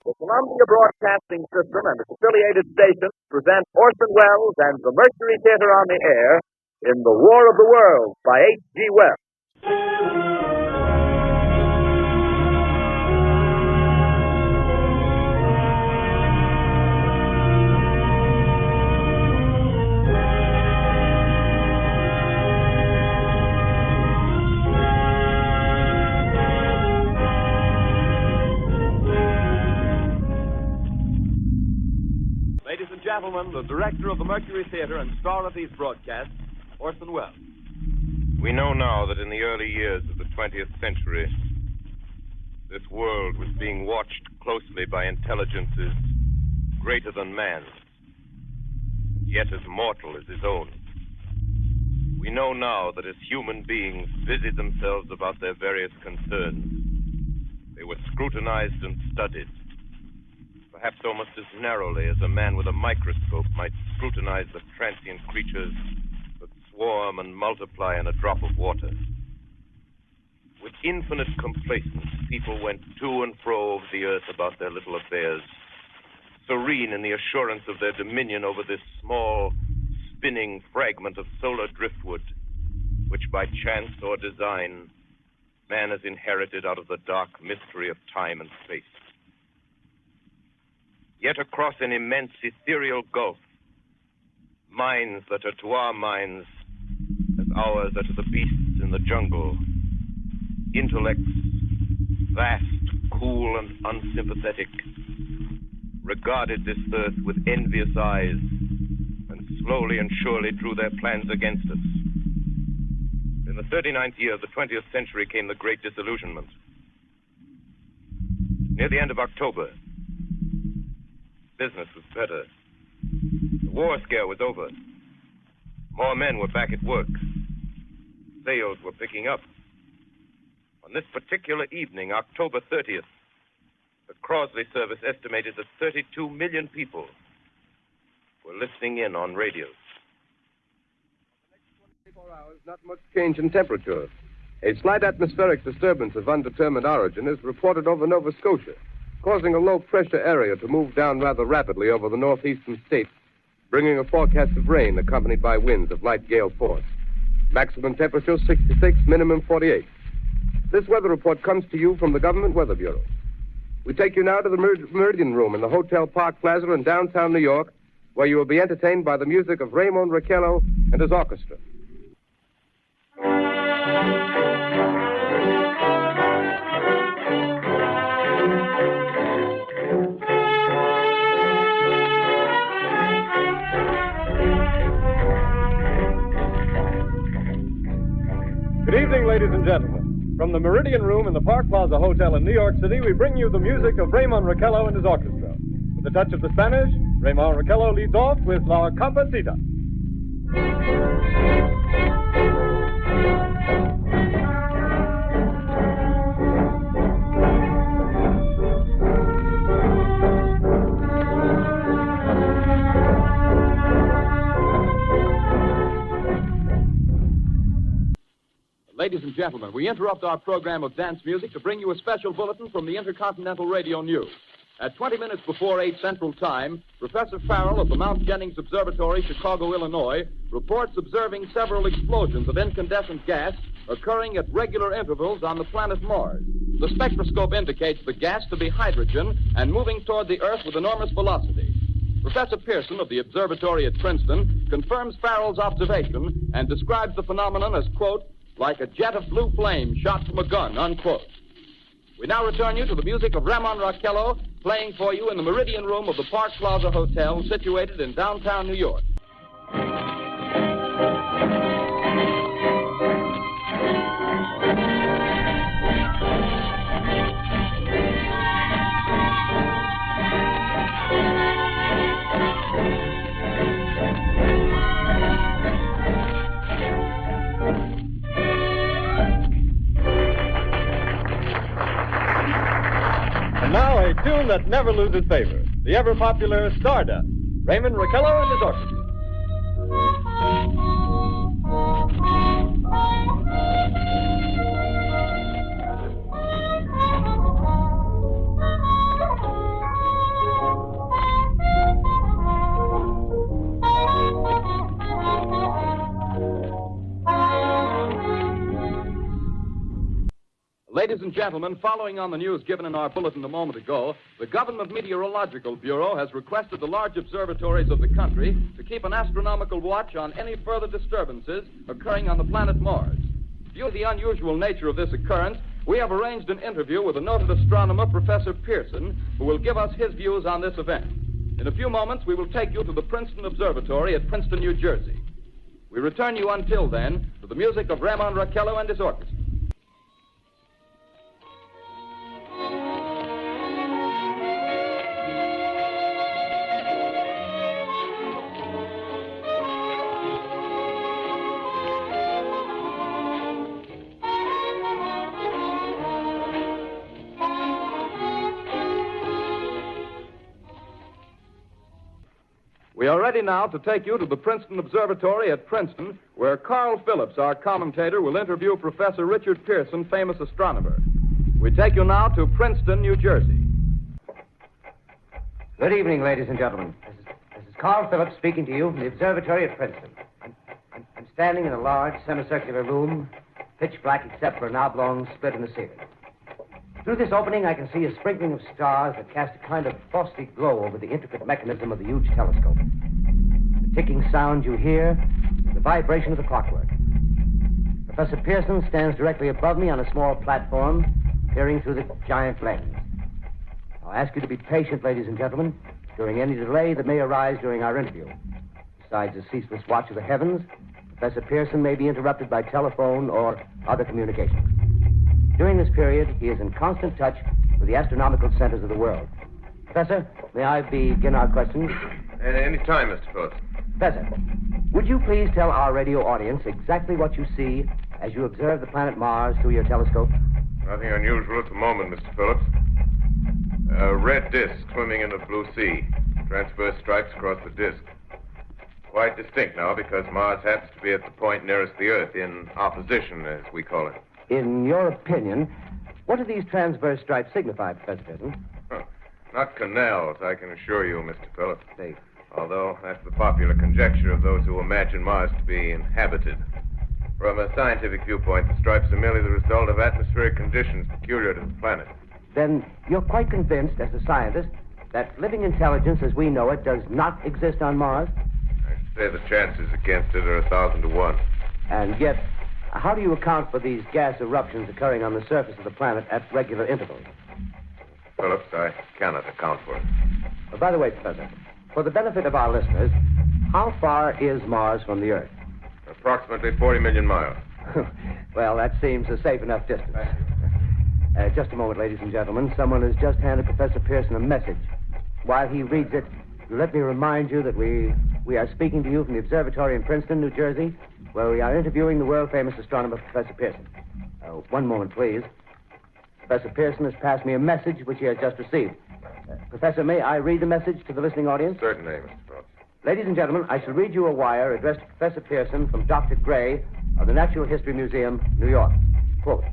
The Columbia Broadcasting System and its affiliated stations present Orson Welles and the Mercury Theater on the air in The War of the Worlds by H.G. Wells. Ladies and gentlemen, the director of the Mercury Theater and star of these broadcasts, Orson Welles. We know now that in the early years of the 20th century, this world was being watched closely by intelligences greater than man's, and yet as mortal as his own. We know now that as human beings busied themselves about their various concerns, they were scrutinized and studied, perhaps almost as narrowly as a man with a microscope might scrutinize the transient creatures that swarm and multiply in a drop of water. With infinite complacence, people went to and fro over the earth about their little affairs, serene in the assurance of their dominion over this small, spinning fragment of solar driftwood, which by chance or design, man has inherited out of the dark mystery of time and space. Yet across an immense ethereal gulf, minds that are to our minds as ours are to the beasts in the jungle, intellects vast, cool, and unsympathetic, regarded this earth with envious eyes and slowly and surely drew their plans against us. In the 39th year of the 20th century came the Great Disillusionment. Near the end of October, business was better. The war scare was over. More men were back at work. Sales were picking up. On this particular evening, October 30th, the Crosley service estimated that 32 million people were listening in on radios. For the next 24 hours, not much change in temperature. A slight atmospheric disturbance of undetermined origin is reported over Nova Scotia, causing a low-pressure area to move down rather rapidly over the northeastern states, bringing a forecast of rain accompanied by winds of light gale force. Maximum temperature 66, minimum 48. This weather report comes to you from the Government Weather Bureau. We take you now to the Meridian Room in the Hotel Park Plaza in downtown New York, where you will be entertained by the music of Raymond Raquello and his orchestra. Good evening, ladies and gentlemen. From the Meridian Room in the Park Plaza Hotel in New York City, we bring you the music of Raymond Raquello and his orchestra. With a touch of the Spanish, Raymond Raquello leads off with La Comparsita. Ladies and gentlemen, we interrupt our program of dance music to bring you a special bulletin from the Intercontinental Radio News. At 20 minutes before 8 Central Time, Professor Farrell of the Mount Jennings Observatory, Chicago, Illinois, reports observing several explosions of incandescent gas occurring at regular intervals on the planet Mars. The spectroscope indicates the gas to be hydrogen and moving toward the Earth with enormous velocity. Professor Pearson of the observatory at Princeton confirms Farrell's observation and describes the phenomenon as, quote, like a jet of blue flame shot from a gun, unquote. We now return you to the music of Raymond Raquello, playing for you in the Meridian Room of the Park Plaza Hotel, situated in downtown New York. Now, a tune that never loses favor, the ever-popular Stardust, Raymond Raquello and his orchestra. Ladies and gentlemen, following on the news given in our bulletin a moment ago, the Government Meteorological Bureau has requested the large observatories of the country to keep an astronomical watch on any further disturbances occurring on the planet Mars. Due to the unusual nature of this occurrence, we have arranged an interview with the noted astronomer, Professor Pearson, who will give us his views on this event. In a few moments, we will take you to the Princeton Observatory at Princeton, New Jersey. We return you until then to the music of Ramon Raquello and his orchestra. We are ready now to take you to the Princeton Observatory at Princeton, where Carl Phillips, our commentator, will interview Professor Richard Pearson, famous astronomer. We take you now to Princeton, New Jersey. Good evening, ladies and gentlemen. This is Carl Phillips speaking to you from the observatory at Princeton. I'm standing in a large semicircular room, pitch black except for an oblong split in the ceiling. Through this opening, I can see a sprinkling of stars that cast a kind of frosty glow over the intricate mechanism of the huge telescope. The ticking sound you hear is the vibration of the clockwork. Professor Pearson stands directly above me on a small platform, peering through the giant lens. I'll ask you to be patient, ladies and gentlemen, during any delay that may arise during our interview. Besides the ceaseless watch of the heavens, Professor Pearson may be interrupted by telephone or other communications. During this period, he is in constant touch with the astronomical centers of the world. Professor, may I begin our questions? At any time, Mr. Phillips. Professor, would you please tell our radio audience exactly what you see as you observe the planet Mars through your telescope? Nothing unusual at the moment, Mr. Phillips. A red disk swimming in the blue sea. Transverse stripes across the disk. Quite distinct now because Mars happens to be at the point nearest the Earth, in opposition, as we call it. In your opinion, what do these transverse stripes signify, Professor Pearson? Not canals, I can assure you, Mr. Phillips. They... Although that's the popular conjecture of those who imagine Mars to be inhabited. From a scientific viewpoint, the stripes are merely the result of atmospheric conditions peculiar to the planet. Then you're quite convinced, as a scientist, that living intelligence as we know it does not exist on Mars? I should say the chances against it are 1,000 to 1. And yet, how do you account for these gas eruptions occurring on the surface of the planet at regular intervals? Phillips, I cannot account for it. By the way, Professor, for the benefit of our listeners, how far is Mars from the Earth? Approximately 40 million miles. Well, that seems a safe enough distance. Just a moment, ladies and gentlemen. Someone has just handed Professor Pearson a message. While he reads it, let me remind you that we are speaking to you from the observatory in Princeton, New Jersey, where we are interviewing the world-famous astronomer, Professor Pearson. One moment, please. Professor Pearson has passed me a message which he has just received. Professor, may I read the message to the listening audience? Certainly, Mr. Phillips. Ladies and gentlemen, I shall read you a wire addressed to Professor Pearson from Dr. Gray of the Natural History Museum, New York. Quote,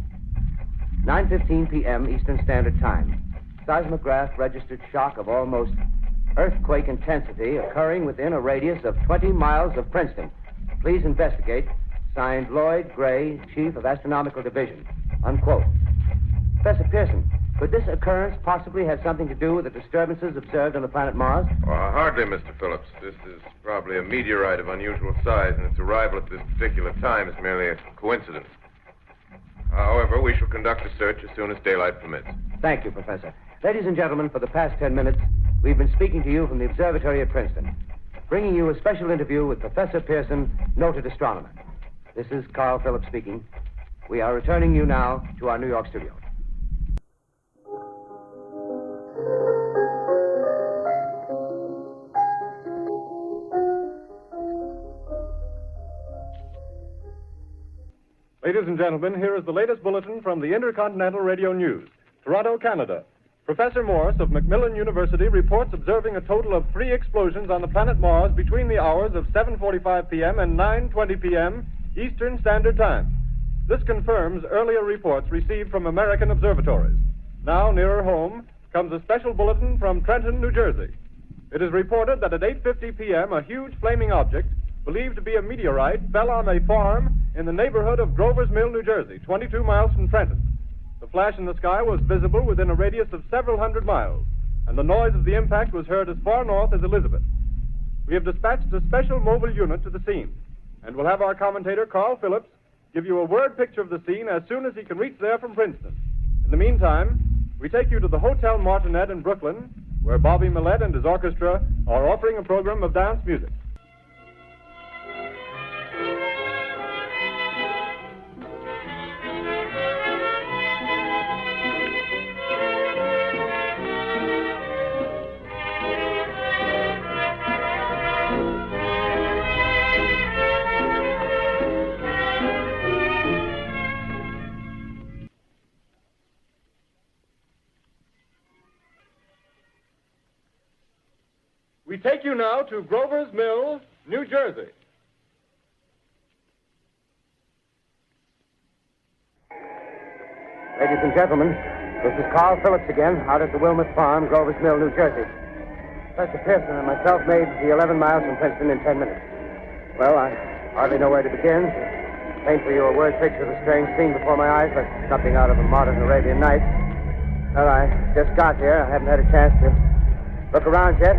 9:15 p.m. Eastern Standard Time. Seismograph registered shock of almost earthquake intensity occurring within a radius of 20 miles of Princeton. Please investigate. Signed, Lloyd Gray, Chief of Astronomical Division. Unquote. Professor Pearson, could this occurrence possibly have something to do with the disturbances observed on the planet Mars? Hardly, Mr. Phillips. This is probably a meteorite of unusual size, and its arrival at this particular time is merely a coincidence. However, we shall conduct a search as soon as daylight permits. Thank you, Professor. Ladies and gentlemen, for the past 10 minutes, we've been speaking to you from the observatory at Princeton, bringing you a special interview with Professor Pearson, noted astronomer. This is Carl Phillips speaking. We are returning you now to our New York studio. Ladies and gentlemen, here is the latest bulletin from the Intercontinental Radio News. Toronto, Canada. Professor Morse of Macmillan University reports observing a total of 3 explosions on the planet Mars between the hours of 7:45 p.m. and 9:20 p.m. Eastern Standard Time. This confirms earlier reports received from American observatories. Now, nearer home, comes a special bulletin from Trenton, New Jersey. It is reported that at 8:50 p.m., a huge flaming object, believed to be a meteorite, fell on a farm in the neighborhood of Grover's Mill, New Jersey, 22 miles from Trenton. The flash in the sky was visible within a radius of several hundred miles, and the noise of the impact was heard as far north as Elizabeth. We have dispatched a special mobile unit to the scene, and we'll have our commentator, Carl Phillips, give you a word picture of the scene as soon as he can reach there from Princeton. In the meantime, we take you to the Hotel Martinet in Brooklyn, where Bobby Millett and his orchestra are offering a program of dance music. We take you now to Grover's Mill, New Jersey. Ladies and gentlemen, this is Carl Phillips again, out at the Wilmot Farm, Grover's Mill, New Jersey. Professor Pearson and myself made the 11 miles from Princeton in 10 minutes. Well, I hardly know where to begin. To paint for you a word picture of a strange scene before my eyes, but something out of a modern Arabian Night. Well, I just got here. I haven't had a chance to look around yet.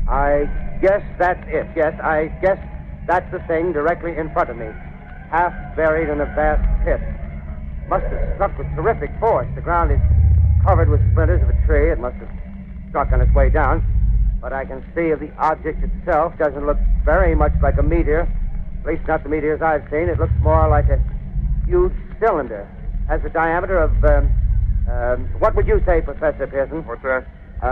I guess that's it. Yes, I guess that's the thing directly in front of me. Half buried in a vast pit. Must have struck with terrific force. The ground is covered with splinters of a tree. It must have struck on its way down. But I can see the object itself doesn't look very much like a meteor. At least not the meteors I've seen. It looks more like a huge cylinder. Has a diameter of, what would you say, Professor Pearson? What's that?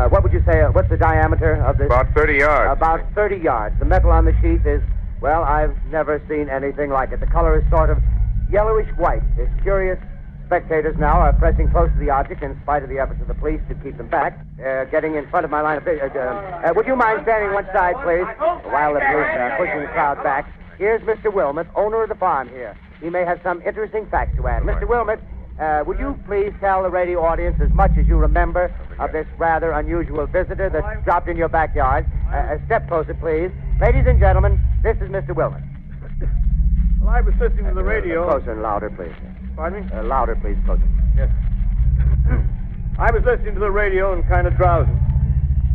What would you say, what's the diameter of this? About 30 yards. About 30 yards. The metal on the sheath is, well, I've never seen anything like it. The color is sort of yellowish white. There's curious spectators now are pressing close to the object in spite of the efforts of the police to keep them back. Getting in front of my line of vision. Would you mind standing one side, please? While the police are pushing the crowd back. Here's Mr. Wilmot, owner of the farm here. He may have some interesting facts to add. Mr. Wilmot, would you please tell the radio audience as much as you remember of this rather unusual visitor that dropped in your backyard? Step closer, please. Ladies and gentlemen, this is Mr. Wilmot. Well, I was listening to the radio. Closer and louder, please. Pardon me? Louder, please, closer. Yes. I was listening to the radio and kind of drowsing.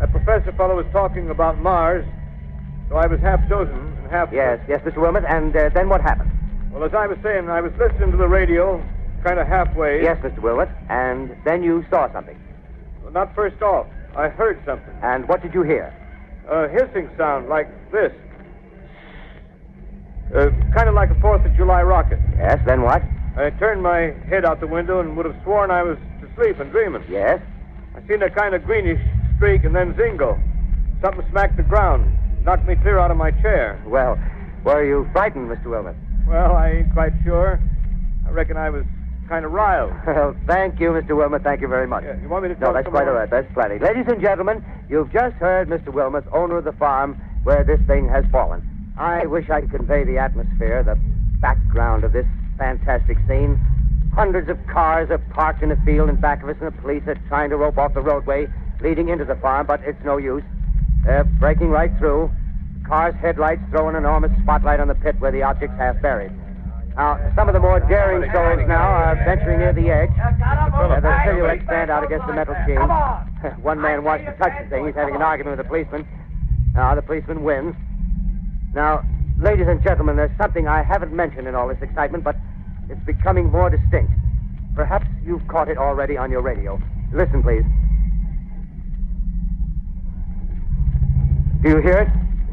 That professor fellow was talking about Mars, so I was half dozing and half... Yes, Mr. Wilmot, and then what happened? Well, as I was saying, I was listening to the radio, kind of halfway. Yes, Mr. Wilmot, and then you saw something. Well, not first off. I heard something. And what did you hear? A hissing sound like this. Kind of like a 4th of July rocket. Yes, then what? I turned my head out the window and would have sworn I was asleep and dreaming. Yes? I seen a kind of greenish streak and then zingo. Something smacked the ground, knocked me clear out of my chair. Well, were you frightened, Mr. Wilmot? Well, I ain't quite sure. I reckon I was kind of riled. Well, thank you, Mr. Wilmot. Thank you very much. Yeah, you want me to No, talk that's some quite more? all right. That's plenty. Ladies and gentlemen, you've just heard Mr. Wilmot, owner of the farm where this thing has fallen. I wish I could convey the atmosphere, the background of this fantastic scene. Hundreds of cars are parked in a field in back of us, and the police are trying to rope off the roadway leading into the farm, but it's no use. They're breaking right through. The car's headlights throw an enormous spotlight on the pit where the object's half buried. Now, some of the more daring souls now are venturing near the edge. The silhouettes stand out against the metal sheen. One man wants to touch the thing. He's having an argument with the policeman. Now, the policeman wins. Now, ladies and gentlemen, there's something I haven't mentioned in all this excitement, but it's becoming more distinct. Perhaps you've caught it already on your radio. Listen, please. Do you hear it?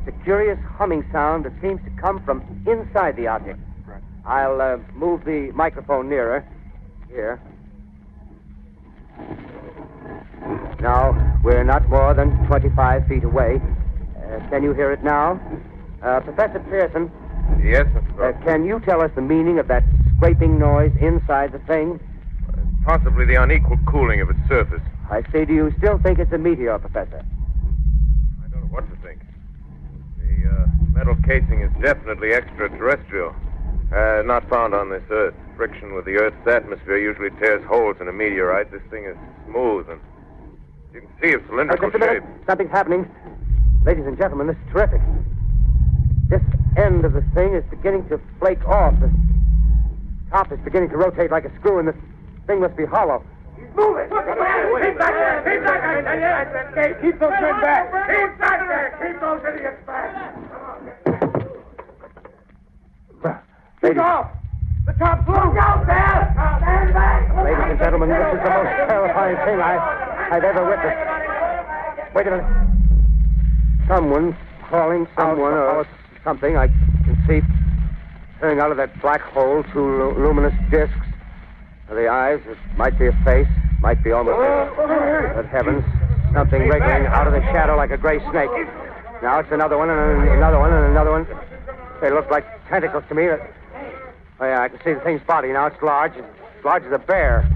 It's a curious humming sound that seems to come from inside the object. I'll move the microphone nearer. Here. Now, we're not more than 25 feet away. Can you hear it now? Professor Pearson. Yes, Mr. Brown. Can you tell us the meaning of that scraping noise inside the thing? Possibly the unequal cooling of its surface. I say, do you still think it's a meteor, Professor? I don't know what to think. The metal casing is definitely extraterrestrial. Not found on this Earth. Friction with the Earth's atmosphere usually tears holes in a meteorite. This thing is smooth, and you can see its cylindrical Just a minute. shape. Something's happening. Ladies and gentlemen, this is terrific. This end of the thing is beginning to flake off. The top is beginning to rotate like a screw, and the Thing must be hollow. He's moving. Keep back there. Keep back there. Keep those men back. Keep back there. Keep those idiots back. Shoot off. The top's loose. Look out there. Stand back. Ladies and gentlemen, this is the most terrifying thing I've ever witnessed. Wait a minute. Someone calling someone or something. I can see coming out of that black hole two luminous discs. The eyes, it might be a face, might be almost but heavens, something wriggling out of the shadow like a gray snake. Now it's another one, and another one, and another one. They look like tentacles to me. Oh, yeah, I can see the thing's body. Now it's large as a bear.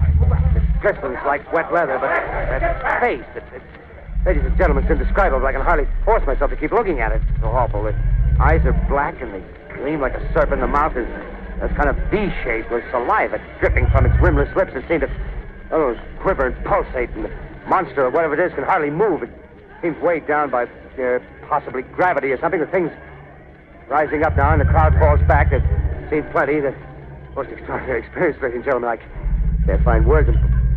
It glistens like wet leather, but that face, ladies and gentlemen, it's indescribable. I can hardly force myself to keep looking at it. It's so awful. The eyes are black, and they gleam like a serpent. The mouth is kind of V-shaped with saliva dripping from its rimless lips. It seemed to quiver and pulsate, and the monster, or whatever it is, can hardly move. It seems weighed down by possibly gravity or something. The thing's rising up now, and the crowd falls back. They've seen plenty. The most extraordinary experience, ladies and gentlemen. I can't find words.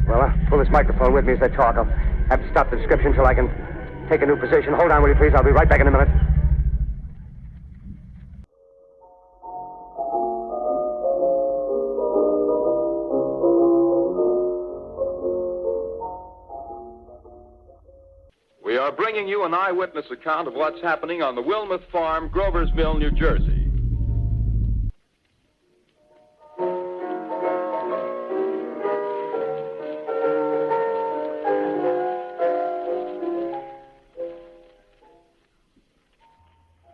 Well, I'll pull this microphone with me as I talk. I'll have to stop the description until I can take a new position. Hold on, will you, please? I'll be right back in a minute. We are bringing you an eyewitness account of what's happening on the Wilmuth Farm, Grover's Mill, New Jersey.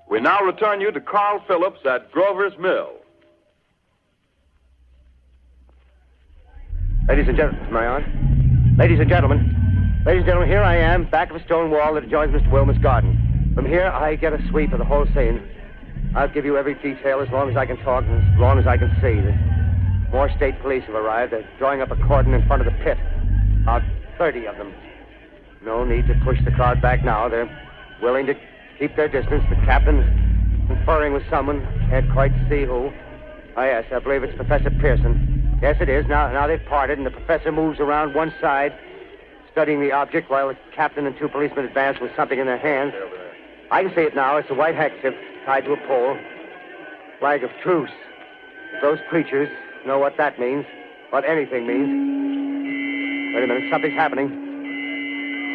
We now return you to Carl Phillips at Grover's Mill. Ladies and gentlemen, am I on? Ladies and gentlemen, here I am, back of a stone wall that adjoins Mr. Wilmot's garden. From here, I get a sweep of the whole scene. I'll give you every detail as long as I can talk and as long as I can see. More state police have arrived. They're drawing up a cordon in front of the pit. About 30 of them. No need to push the crowd back now. They're willing to keep their distance. The captain's conferring with someone. Can't quite see who. Oh, yes, I believe it's Professor Pearson. Yes, it is. Now they've parted, and the professor moves around one side, studying the object while the captain and two policemen advance with something in their hands. I can see it now. It's a white handkerchief tied to a pole. Flag of truce. If those preachers know what that means, what anything means. Wait a minute, something's happening.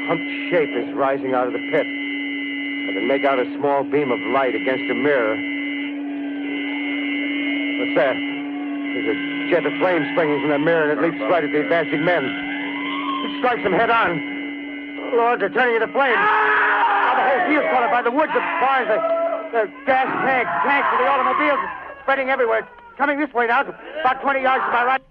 Humped shape is rising out of the pit. I can make out a small beam of light against a mirror. What's that? There's a jet of flame springing from the mirror, and it leaps right at the advancing men. It strikes them head on. Lord, they're turning into flames. Now the whole field's caught up by the woods, the barns, the gas tanks of the automobiles spreading everywhere. It's coming this way now, about 20 yards to my right.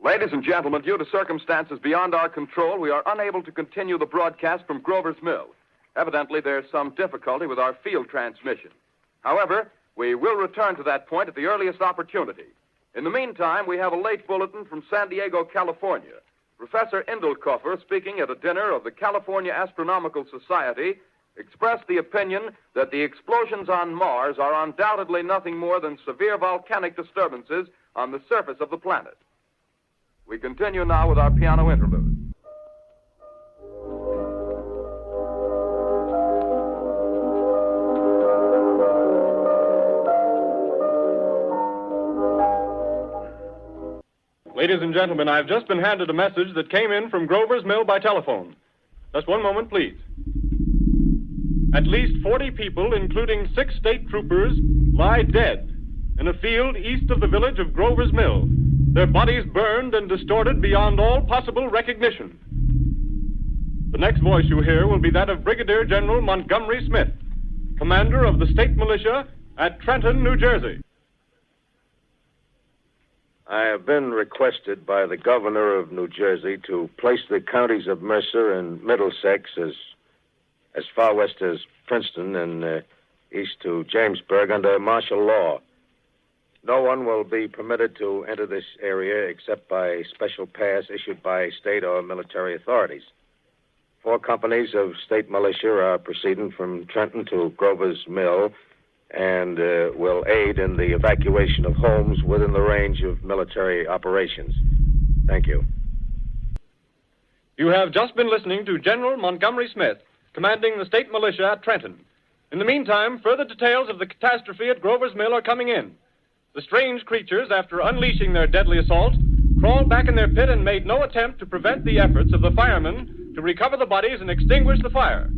Ladies and gentlemen, due to circumstances beyond our control, we are unable to continue the broadcast from Grover's Mill. Evidently, there's some difficulty with our field transmission. However, we will return to that point at the earliest opportunity. In the meantime, we have a late bulletin from San Diego, California. Professor Indelkoffer, speaking at a dinner of the California Astronomical Society, expressed the opinion that the explosions on Mars are undoubtedly nothing more than severe volcanic disturbances on the surface of the planet. We continue now with our piano interlude. Ladies and gentlemen, I've just been handed a message that came in from Grover's Mill by telephone. Just one moment, please. At least 40 people, including 6 state troopers, lie dead in a field east of the village of Grover's Mill. Their bodies burned and distorted beyond all possible recognition. The next voice you hear will be that of Brigadier General Montgomery Smith, commander of the state militia at Trenton, New Jersey. I have been requested by the governor of New Jersey to place the counties of Mercer and Middlesex as far west as Princeton and east to Jamesburg under martial law. No one will be permitted to enter this area except by special pass issued by state or military authorities. 4 companies of state militia are proceeding from Trenton to Grover's Mill and will aid in the evacuation of homes within the range of military operations. Thank you. You have just been listening to General Montgomery Smith, commanding the state militia at Trenton. In the meantime, further details of the catastrophe at Grover's Mill are coming in. The strange creatures, after unleashing their deadly assault, crawled back in their pit and made no attempt to prevent the efforts of the firemen to recover the bodies and extinguish the fire.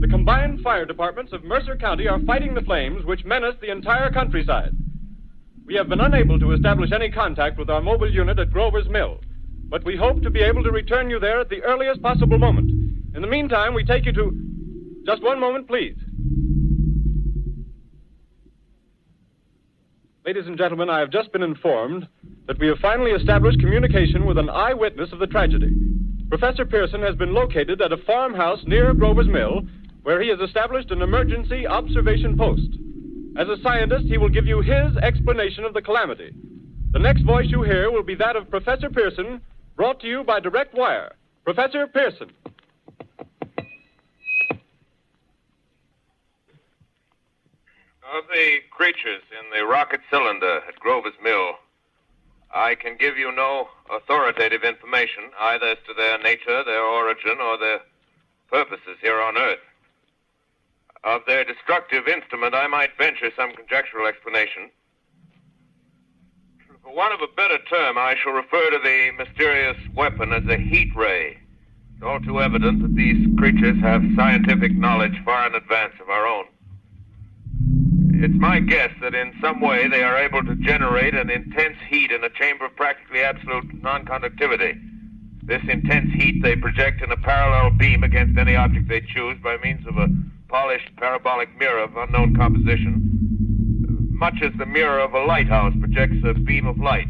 The combined fire departments of Mercer County are fighting the flames which menace the entire countryside. We have been unable to establish any contact with our mobile unit at Grover's Mill, but we hope to be able to return you there at the earliest possible moment. In the meantime, we take you to... Just one moment, please. Ladies and gentlemen, I have just been informed that we have finally established communication with an eyewitness of the tragedy. Professor Pearson has been located at a farmhouse near Grover's Mill, where he has established an emergency observation post. As a scientist, he will give you his explanation of the calamity. The next voice you hear will be that of Professor Pearson, brought to you by direct wire. Professor Pearson. Of the creatures in the rocket cylinder at Grover's Mill, I can give you no authoritative information, either as to their nature, their origin, or their purposes here on Earth. Of their destructive instrument, I might venture some conjectural explanation. For want of a better term, I shall refer to the mysterious weapon as a heat ray. It's all too evident that these creatures have scientific knowledge far in advance of our own. It's my guess that in some way they are able to generate an intense heat in a chamber of practically absolute non-conductivity. This intense heat they project in a parallel beam against any object they choose by means of a polished parabolic mirror of unknown composition, much as the mirror of a lighthouse projects a beam of light.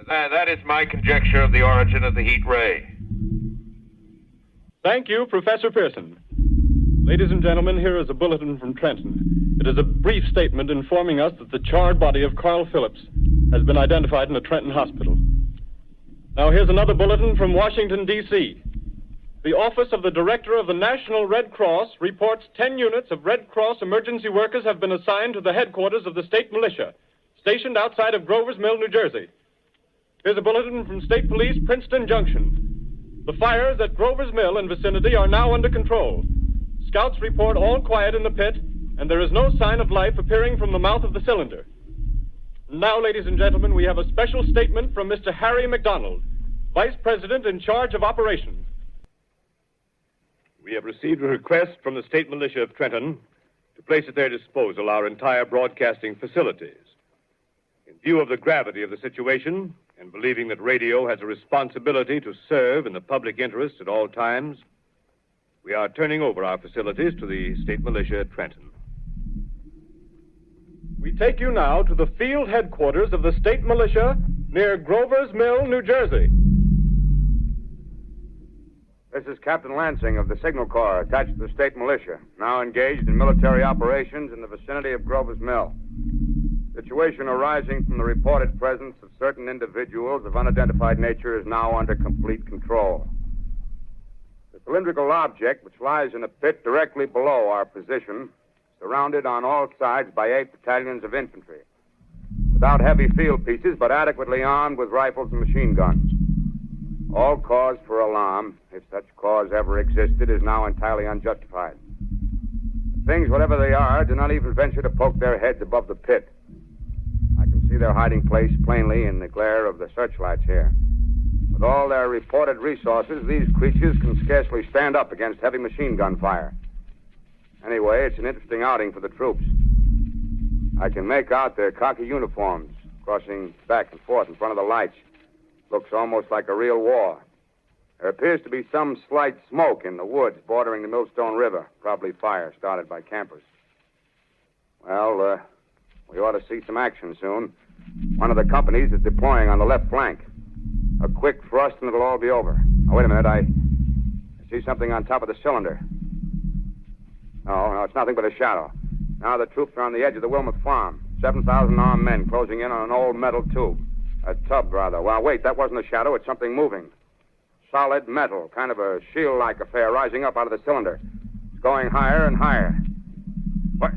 That is my conjecture of the origin of the heat ray. Thank you, Professor Pearson. Ladies and gentlemen, here is a bulletin from Trenton. It is a brief statement informing us that the charred body of Carl Phillips has been identified in a Trenton hospital. Now here's another bulletin from Washington, D.C. The Office of the Director of the National Red Cross reports 10 units of Red Cross emergency workers have been assigned to the headquarters of the state militia, stationed outside of Grover's Mill, New Jersey. Here's a bulletin from State Police, Princeton Junction. The fires at Grover's Mill and vicinity are now under control. Scouts report all quiet in the pit, and there is no sign of life appearing from the mouth of the cylinder. Now, ladies and gentlemen, we have a special statement from Mr. Harry McDonald, Vice President in charge of operations. We have received a request from the state militia of Trenton to place at their disposal our entire broadcasting facilities. In view of the gravity of the situation, and believing that radio has a responsibility to serve in the public interest at all times, we are turning over our facilities to the state militia at Trenton. We take you now to the field headquarters of the state militia near Grover's Mill, New Jersey. This is Captain Lansing of the Signal Corps, attached to the state militia, now engaged in military operations in the vicinity of Grover's Mill. Situation arising from the reported presence of certain individuals of unidentified nature is now under complete control. The cylindrical object, which lies in a pit directly below our position, surrounded on all sides by 8 battalions of infantry, without heavy field pieces, but adequately armed with rifles and machine guns. All cause for alarm, if such cause ever existed, is now entirely unjustified. Things, whatever they are, do not even venture to poke their heads above the pit. I can see their hiding place plainly in the glare of the searchlights here. With all their reported resources, these creatures can scarcely stand up against heavy machine gun fire. Anyway, it's an interesting outing for the troops. I can make out their khaki uniforms crossing back and forth in front of the lights. Looks almost like a real war. There appears to be some slight smoke in the woods bordering the Millstone River. Probably fire started by campers. Well, we ought to see some action soon. One of the companies is deploying on the left flank. A quick thrust and it'll all be over. Now, wait a minute. I see something on top of the cylinder. No, it's nothing but a shadow. Now the troops are on the edge of the Wilmot Farm. 7,000 armed men closing in on an old metal tube. A tub, rather. Well, wait, that wasn't a shadow. It's something moving. Solid metal, kind of a shield-like affair rising up out of the cylinder. It's going higher and higher. What?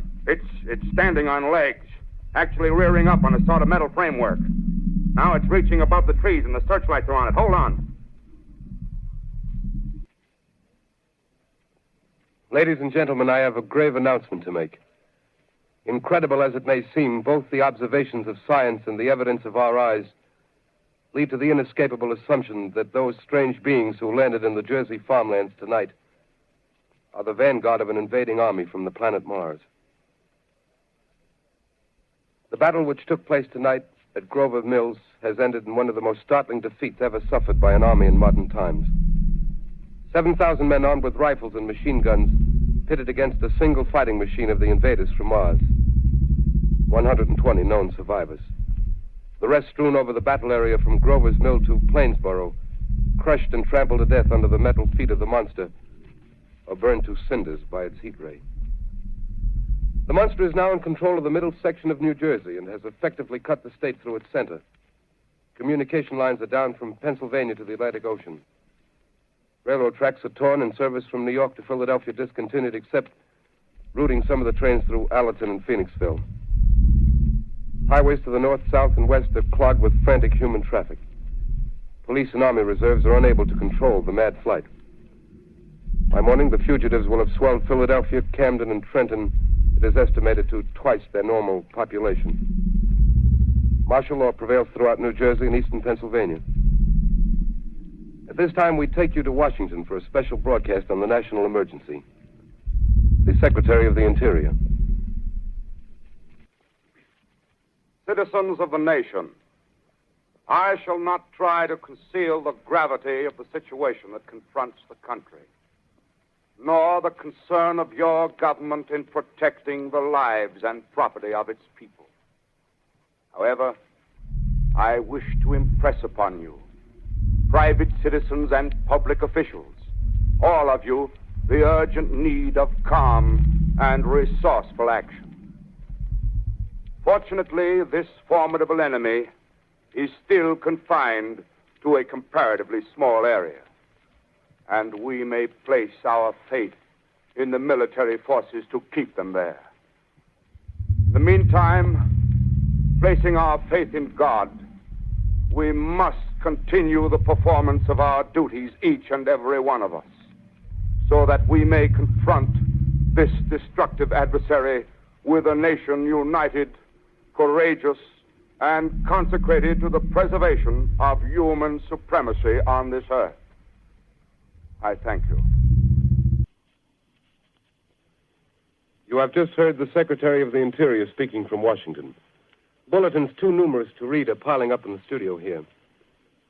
It's standing on legs, actually rearing up on a sort of metal framework. Now it's reaching above the trees and the searchlights are on it. Hold on. Ladies and gentlemen, I have a grave announcement to make. Incredible as it may seem, both the observations of science and the evidence of our eyes lead to the inescapable assumption that those strange beings who landed in the Jersey farmlands tonight are the vanguard of an invading army from the planet Mars. The battle which took place tonight at Grover Mills has ended in one of the most startling defeats ever suffered by an army in modern times. 7,000 men armed with rifles and machine guns pitted against a single fighting machine of the invaders from Mars. 120 known survivors. The rest strewn over the battle area from Grover's Mill to Plainsboro, crushed and trampled to death under the metal feet of the monster, or burned to cinders by its heat ray. The monster is now in control of the middle section of New Jersey and has effectively cut the state through its center. Communication lines are down from Pennsylvania to the Atlantic Ocean. Railroad tracks are torn and service from New York to Philadelphia discontinued, except routing some of the trains through Allerton and Phoenixville. Highways to the north, south, and west are clogged with frantic human traffic. Police and army reserves are unable to control the mad flight. By morning, the fugitives will have swelled Philadelphia, Camden, and Trenton. It is estimated to twice their normal population. Martial law prevails throughout New Jersey and eastern Pennsylvania. At this time, we take you to Washington for a special broadcast on the national emergency. The Secretary of the Interior. Citizens of the nation, I shall not try to conceal the gravity of the situation that confronts the country, nor the concern of your government in protecting the lives and property of its people. However, I wish to impress upon you, private citizens and public officials, all of you, the urgent need of calm and resourceful action. Fortunately, this formidable enemy is still confined to a comparatively small area, and we may place our faith in the military forces to keep them there. In the meantime, placing our faith in God, we must continue the performance of our duties, each and every one of us, so that we may confront this destructive adversary with a nation united, courageous, and consecrated to the preservation of human supremacy on this earth. I thank you. You have just heard the Secretary of the Interior speaking from Washington. Bulletins too numerous to read are piling up in the studio here.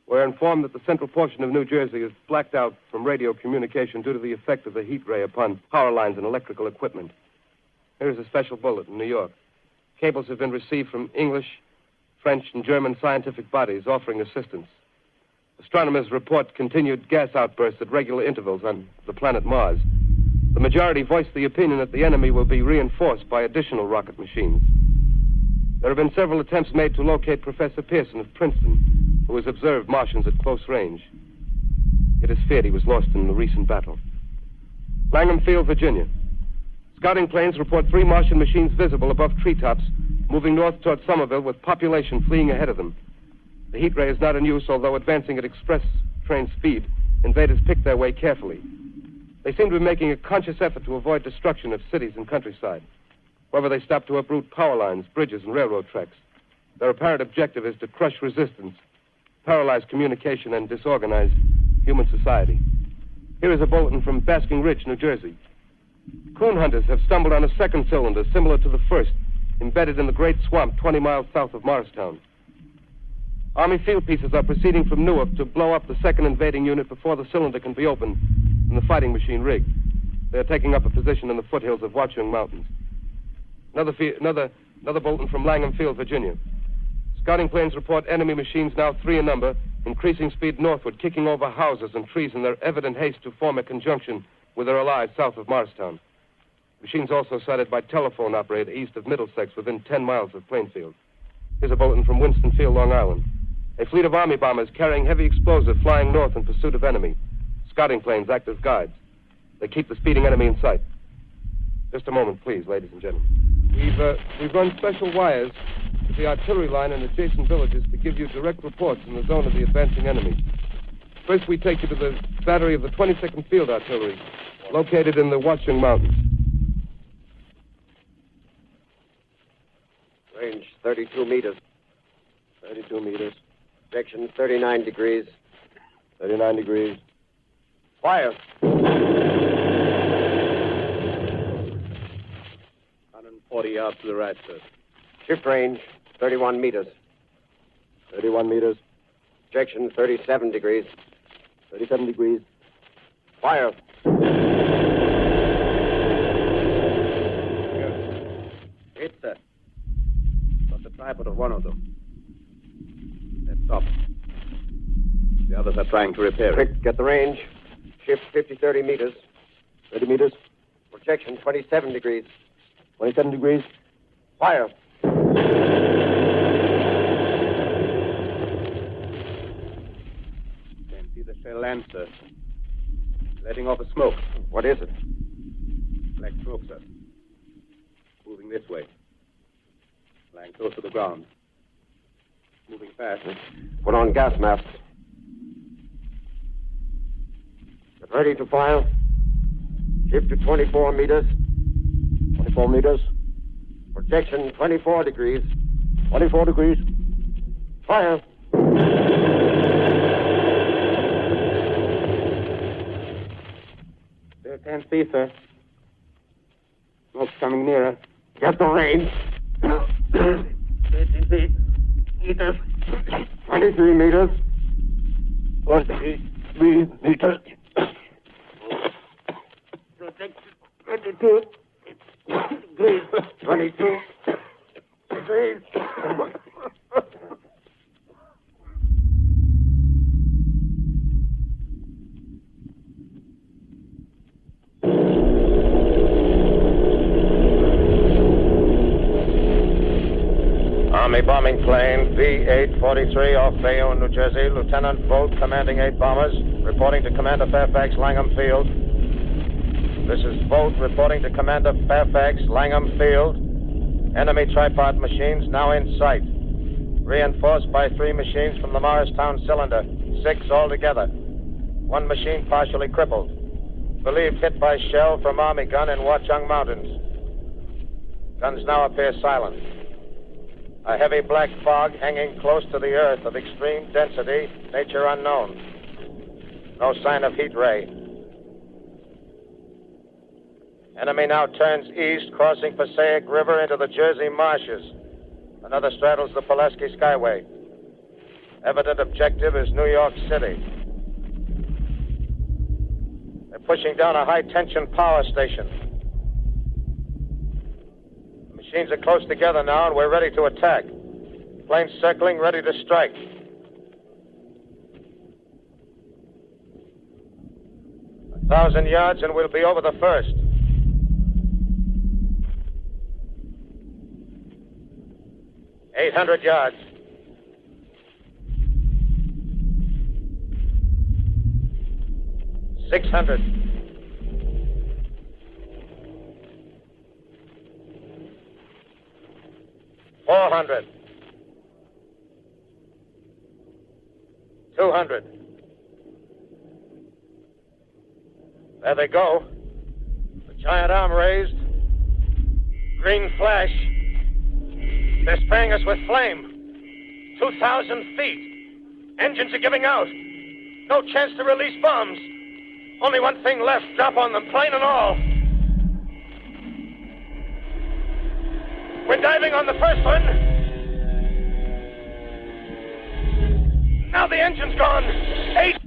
We're informed that the central portion of New Jersey is blacked out from radio communication due to the effect of the heat ray upon power lines and electrical equipment. Here's a special bulletin, New York. Cables have been received from English, French, and German scientific bodies offering assistance. Astronomers report continued gas outbursts at regular intervals on the planet Mars. The majority voiced the opinion that the enemy will be reinforced by additional rocket machines. There have been several attempts made to locate Professor Pearson of Princeton, who has observed Martians at close range. It is feared he was lost in the recent battle. Langham Field, Virginia. Scouting planes report 3 Martian machines visible above treetops, moving north toward Somerville with population fleeing ahead of them. The heat ray is not in use, although advancing at express train speed, invaders pick their way carefully. They seem to be making a conscious effort to avoid destruction of cities and countryside. However, they stop to uproot power lines, bridges, and railroad tracks. Their apparent objective is to crush resistance, paralyze communication, and disorganize human society. Here is a bulletin from Basking Ridge, New Jersey. Coon hunters have stumbled on a second cylinder similar to the first, embedded in the great swamp 20 miles south of Morristown. Army field pieces are proceeding from Newark to blow up the second invading unit before the cylinder can be opened and the fighting machine rigged. They are taking up a position in the foothills of Watchung Mountains. Another bulletin from Langham Field, Virginia. Scouting planes report enemy machines, now 3 in number, increasing speed northward, kicking over houses and trees in their evident haste to form a conjunction with their allies south of Morristown. Machines also sighted by telephone operator east of Middlesex within 10 miles of Plainfield. Here's a bulletin from Winston Field, Long Island. A fleet of Army bombers carrying heavy explosive flying north in pursuit of enemy. Scouting planes act as guides. They keep the speeding enemy in sight. Just a moment, please, ladies and gentlemen. We've run special wires to the artillery line and adjacent villages to give you direct reports in the zone of the advancing enemy. First, we take you to the battery of the 22nd Field Artillery, located in the Watchung Mountains. Range 32 meters. 32 meters. Direction 39 degrees. 39 degrees. Fire. 140 yards to the right, sir. Shift range 31 meters. 31 meters. Projection 37 degrees. 37 degrees. Fire. 8, sir. Got the tripod of one of them. They're stopped. The others are trying to repair it. Quick, get the range. Shift 30 meters. 30 meters. Projection 27 degrees. 27 degrees. Fire. Can't see the shell land, sir. Letting off a smoke. What is it? Black smoke, sir. Moving this way. Lying close to the ground. Moving fast. Put on gas masks. Get ready to fire. Shift to 24 meters. 24 meters. Projection 24 degrees. 24 degrees. Fire. Still can't see, sir. Smoke's coming nearer. Get the range. 30 feet. Meters. 23 meters. 23 meters. Projection 22 degrees. 22 degrees. Army bombing plane B-843 off Bayonne, New Jersey. Lieutenant Volt, commanding 8 bombers, reporting to Commander Fairfax, Langham Field. This is Volt reporting to Commander Fairfax, Langham Field. Enemy tripod machines now in sight. Reinforced by 3 machines from the Morristown cylinder. 6 altogether. 1 machine partially crippled. Believed hit by shell from Army gun in Watchung Mountains. Guns now appear silent. A heavy black fog hanging close to the earth of extreme density, nature unknown. No sign of heat ray. Enemy now turns east, crossing Passaic River into the Jersey marshes. Another straddles the Pulaski Skyway. Evident objective is New York City. They're pushing down a high-tension power station. The machines are close together now, and we're ready to attack. Planes circling, ready to strike. A 1,000 yards, and we'll be over the first. $800 yards. 600. 400. 200. There they go. The giant arm raised. Green flash. They're spraying us with flame. 2,000 feet. Engines are giving out. No chance to release bombs. Only one thing left. Drop on them, plane and all. We're diving on the first one. Now the engine's gone. 8.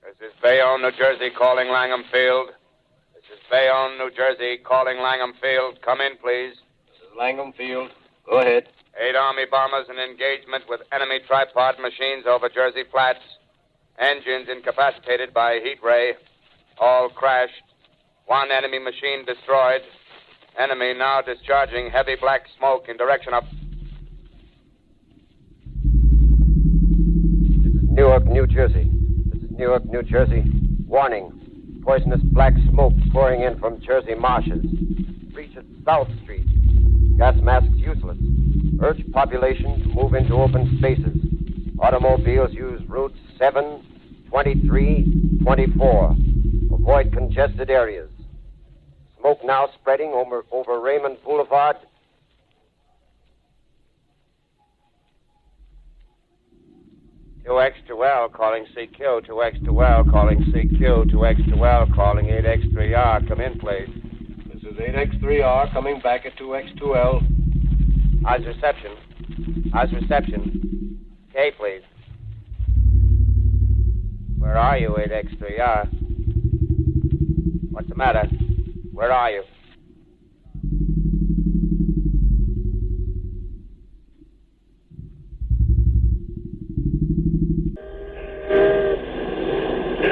This is Bayonne, New Jersey, calling Langham Field. This is Bayonne, New Jersey, calling Langham Field. Come in, please. This is Langham Field. Go ahead. 8 Army bombers in engagement with enemy tripod machines over Jersey Flats. Engines incapacitated by heat ray. All crashed. 1 enemy machine destroyed. Enemy now discharging heavy black smoke in direction of... This is Newark, New Jersey. This is Newark, New Jersey. Warning. poisonous black smoke pouring in from Jersey marshes. Reaches South Street. Gas masks useless. Urge population to move into open spaces. Automobiles use routes 7, 23, 24. Avoid congested areas. Smoke now spreading over Raymond Boulevard. L calling CQ, 2X2L calling CQ, 2X2L calling 8X3R. Come in, please. This is 8X3R coming back at 2X2L. How's reception? K, please. Where are you, 8X3R? What's the matter? Where are you?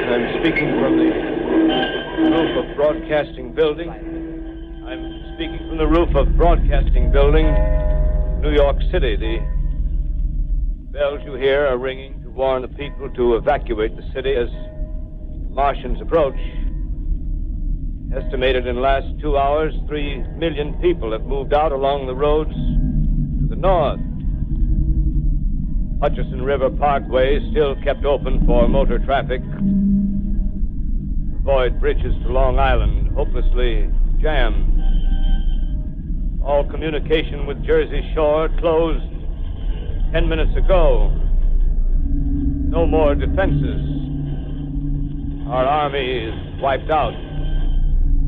I'm speaking from the roof of Broadcasting Building. New York City. The bells you hear are ringing to warn the people to evacuate the city as Martians approach. Estimated in the last 2 hours, 3 million people have moved out along the roads to the north. Hutchison River Parkway is still kept open for motor traffic. Avoid bridges to Long Island, hopelessly jammed. All communication with Jersey Shore closed 10 minutes ago. No more defenses. Our army is wiped out.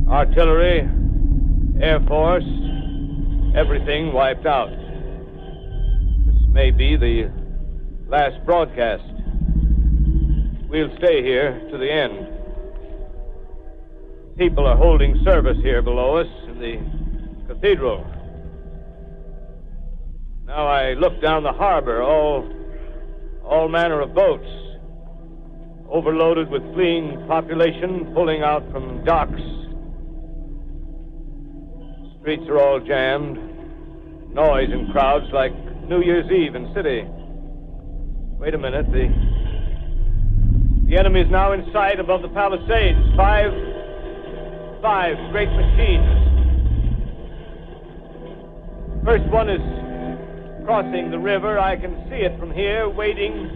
Artillery, Air Force, everything wiped out. This may be the last broadcast. We'll stay here to the end. People are holding service here below us in the cathedral. Now I look down the harbor, all manner of boats, overloaded with fleeing population pulling out from docks. Streets are all jammed. Noise in crowds like New Year's Eve in city. Wait a minute, the enemy is now in sight above the Palisades. Five great machines. First one is crossing the river. I can see it from here, wading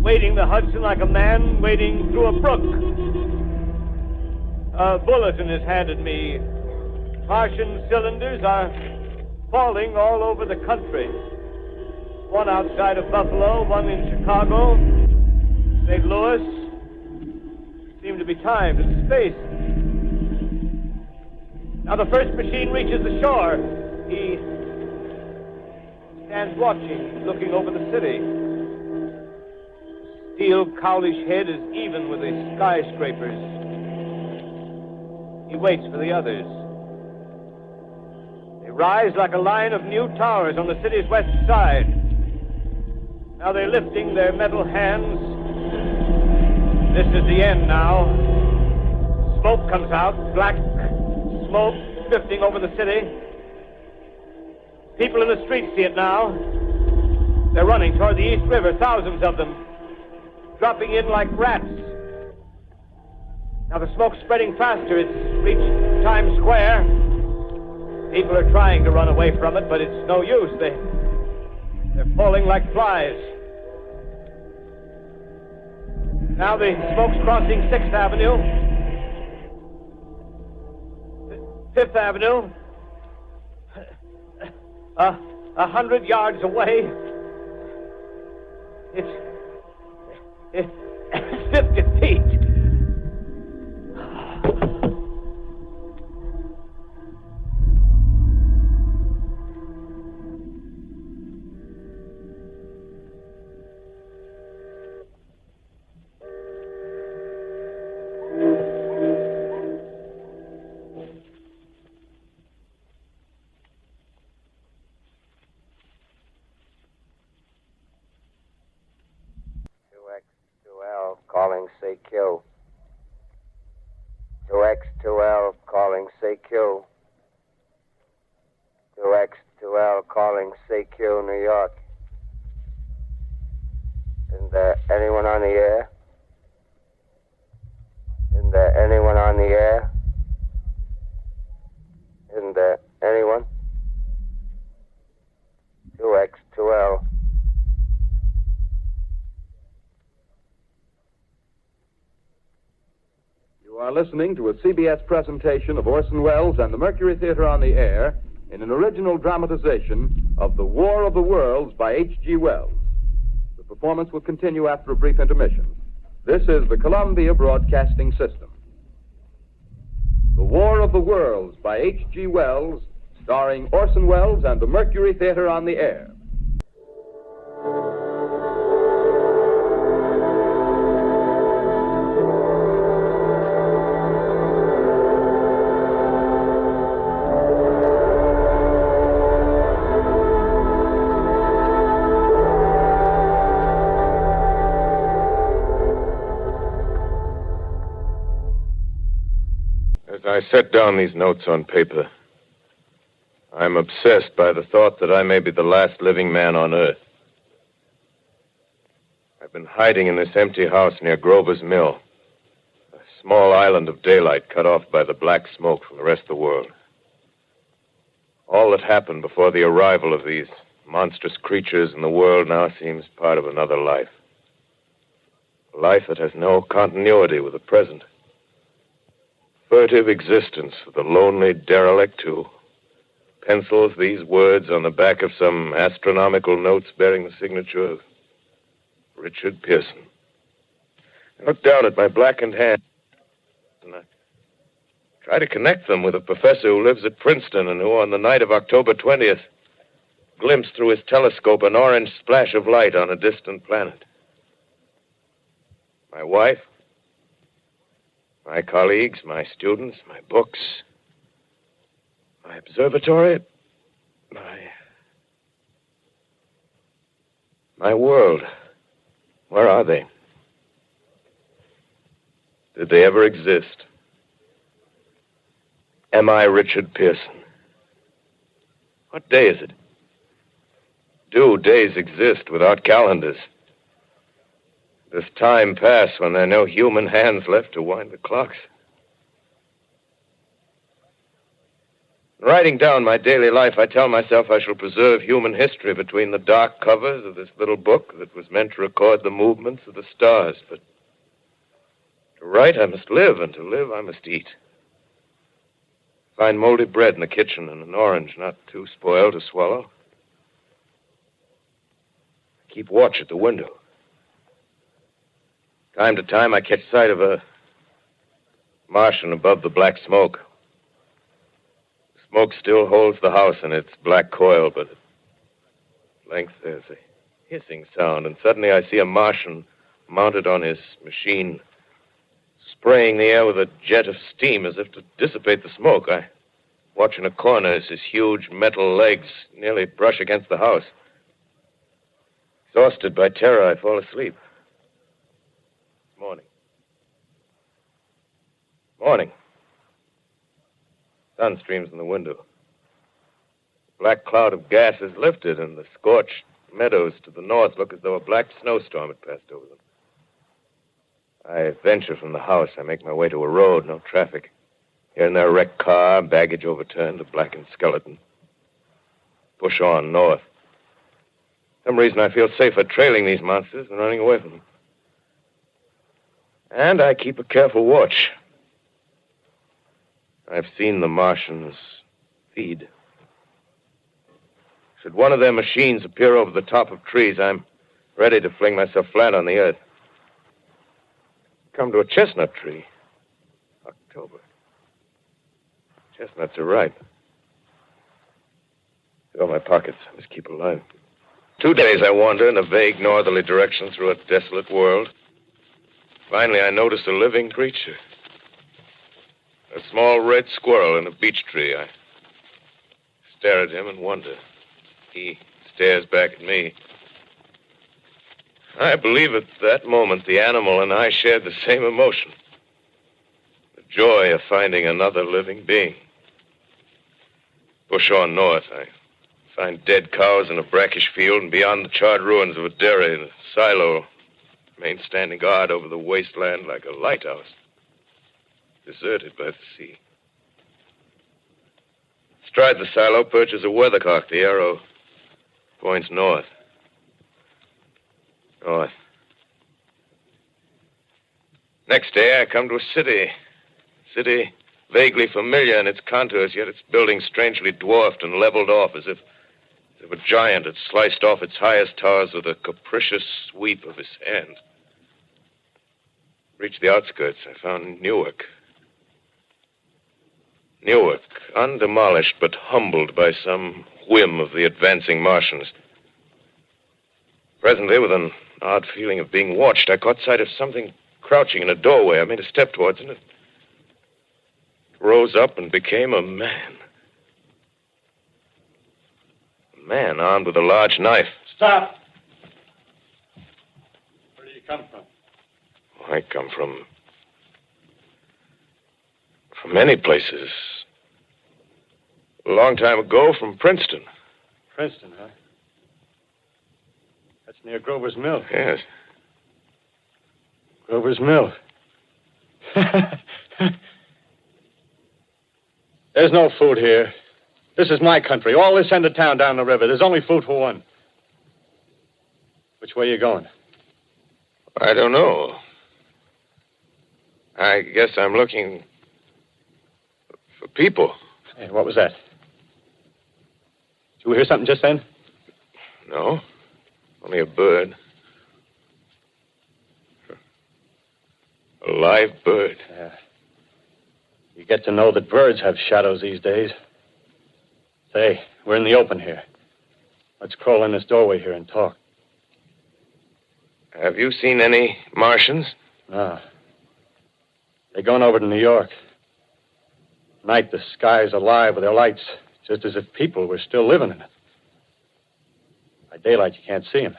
the Hudson like a man wading through a brook. A bulletin is handed me. Martian cylinders are falling all over the country. One outside of Buffalo, one in Chicago, St. Louis. Seem to be timed in space. Now the first machine reaches the shore. He stands watching, looking over the city. Steel cowlish head is even with the skyscrapers. He waits for the others. They rise like a line of new towers on the city's west side. Now they're lifting their metal hands. This is the end now. Smoke comes out, black smoke drifting over the city. People in the streets see it now. They're running toward the East River, thousands of them, dropping in like rats. Now the smoke's spreading faster. It's reached Times Square. People are trying to run away from it, but it's no use. They're falling like flies. Now the smoke's crossing 6th Avenue, 5th Avenue. 100 yards away. It's 50 feet. Calling CQ. 2X2L calling CQ. 2X2L calling CQ, New York. Isn't there anyone on the air? Isn't there are listening to a CBS presentation of Orson Welles and the Mercury Theater on the Air in an original dramatization of The War of the Worlds by H.G. Wells. The performance will continue after a brief intermission. This is the Columbia Broadcasting System. The War of the Worlds by H.G. Wells, starring Orson Welles and the Mercury Theater on the Air. As I set down these notes on paper, I'm obsessed by the thought that I may be the last living man on Earth. I've been hiding in this empty house near Grover's Mill, a small island of daylight cut off by the black smoke from the rest of the world. All that happened before the arrival of these monstrous creatures in the world now seems part of another life. A life that has no continuity with the present. Furtive existence for the lonely derelict who pencils these words on the back of some astronomical notes bearing the signature of Richard Pearson. I look down at my blackened hands and I try to connect them with a professor who lives at Princeton and who, on the night of October 20th, glimpsed through his telescope an orange splash of light on a distant planet. My wife, my colleagues, my students, my books, my observatory, my world. Where are they? Did they ever exist? Am I Richard Pearson? What day is it? Do days exist without calendars? Does time pass when there are no human hands left to wind the clocks? Writing down my daily life, I tell myself I shall preserve human history between the dark covers of this little book that was meant to record the movements of the stars. But to write, I must live, and to live, I must eat. Find moldy bread in the kitchen and an orange not too spoiled to swallow. Keep watch at the window. Time to time, I catch sight of a Martian above the black smoke. The smoke still holds the house in its black coil, but at length there's a hissing sound, and suddenly I see a Martian mounted on his machine, spraying the air with a jet of steam as if to dissipate the smoke. I watch in a corner as his huge metal legs nearly brush against the house. Exhausted by terror, I fall asleep. Morning. Sun streams in the window. The black cloud of gas is lifted, and the scorched meadows to the north look as though a black snowstorm had passed over them. I venture from the house. I make my way to a road, no traffic. Here and there, a wrecked car, baggage overturned, a blackened skeleton. Push on north. For some reason, I feel safer trailing these monsters than running away from them. And I keep a careful watch. I've seen the Martians feed. Should one of their machines appear over the top of trees, I'm ready to fling myself flat on the earth. Come to a chestnut tree. October. Chestnuts are ripe. Fill my pockets. I must keep alive. 2 days I wander in a vague northerly direction through a desolate world. Finally, I notice a living creature. A small red squirrel in a beech tree. I stare at him and wonder. He stares back at me. I believe at that moment the animal and I shared the same emotion. The joy of finding another living being. Push on north. I find dead cows in a brackish field, and beyond the charred ruins of a dairy and a silo remain standing guard over the wasteland like a lighthouse. Deserted by the sea. Astride the silo perches a weathercock. The arrow points north. North. Next day, I come to a city. City, vaguely familiar in its contours, yet its buildings strangely dwarfed and leveled off as if a giant had sliced off its highest towers with a capricious sweep of his hand. Reached the outskirts, I found Newark. Newark, undemolished but humbled by some whim of the advancing Martians. Presently, with an odd feeling of being watched, I caught sight of something crouching in a doorway. I made a step towards it, and it rose up and became a man. A man armed with a large knife. Stop! Where do you come from? I come from many places. A long time ago, from Princeton. Princeton, huh? That's near Grover's Mill. Yes. Grover's Mill. There's no food here. This is my country. All this end of town down the river. There's only food for one. Which way are you going? I don't know. I guess I'm looking for people. Hey, what was that? Did you hear something just then? No. Only a bird. A live bird. Yeah. You get to know that birds have shadows these days. Say, we're in the open here. Let's crawl in this doorway here and talk. Have you seen any Martians? No. They're going over to New York. Night, the sky's alive with their lights, just as if people were still living in it. By daylight, you can't see them.